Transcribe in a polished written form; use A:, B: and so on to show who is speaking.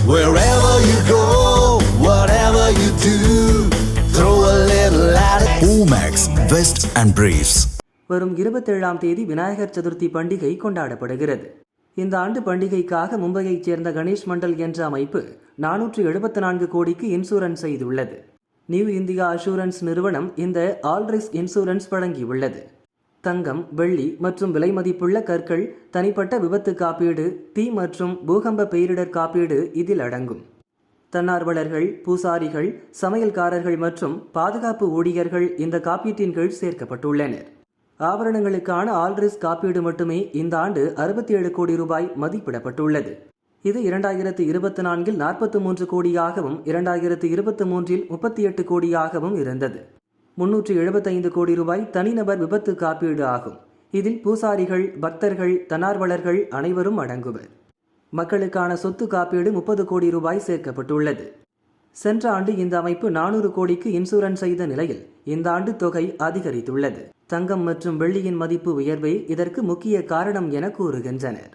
A: Wherever you go, whatever you do, throw a little at it. Omax, Vest and Briefs.
B: வரும் 27ஆம் தேதி விநாயகர் சதுர்த்தி பண்டிகை கொண்டாடப்படுகிறது. இந்த ஆண்டு பண்டிகைக்காக மும்பையைச் சேர்ந்த கணேஷ் மண்டல் என்ற அமைப்பு 474 கோடிக்கு இன்சூரன்ஸ் செய்துள்ளது. நியூ இந்தியா அஷூரன்ஸ் நிறுவனம் இந்த ஆல் ரிஸ்க் இன்சூரன்ஸ் வழங்கியுள்ளது. தங்கம், வெள்ளி மற்றும் விலை மதிப்புள்ள கற்கள், தனிப்பட்ட விபத்து காப்பீடு, தீ மற்றும் பூகம்ப பேரிடர் காப்பீடு இதில் அடங்கும். தன்னார்வலர்கள், பூசாரிகள், சமையல்காரர்கள் மற்றும் பாதுகாப்பு ஊழியர்கள் இந்த காப்பீட்டின் கீழ் சேர்க்கப்பட்டுள்ளனர். ஆபரணங்களுக்கான ஆல் ரிஸ்க் காப்பீடு மட்டுமே இந்த ஆண்டு 67 கோடி ரூபாய் மதிப்பிடப்பட்டுள்ளது. இது 2024இல் 43 கோடியாகவும் 2023இல் 38 கோடியாகவும் இருந்தது. 375 கோடி ரூபாய் தனிநபர் விபத்து காப்பீடு ஆகும். இதில் பூசாரிகள், பக்தர்கள், தன்னார்வலர்கள் அனைவரும் அடங்குவர். மக்களுக்கான சொத்து காப்பீடு 30 கோடி ரூபாய் சேர்க்கப்பட்டுள்ளது. சென்ற ஆண்டு இந்த அமைப்பு 400 கோடிக்கு இன்சூரன்ஸ் செய்த நிலையில் இந்த ஆண்டு தொகை அதிகரித்துள்ளது. தங்கம் மற்றும் வெள்ளியின் மதிப்பு உயர்வே இதற்கு முக்கிய காரணம் என கூறுகின்றனர்.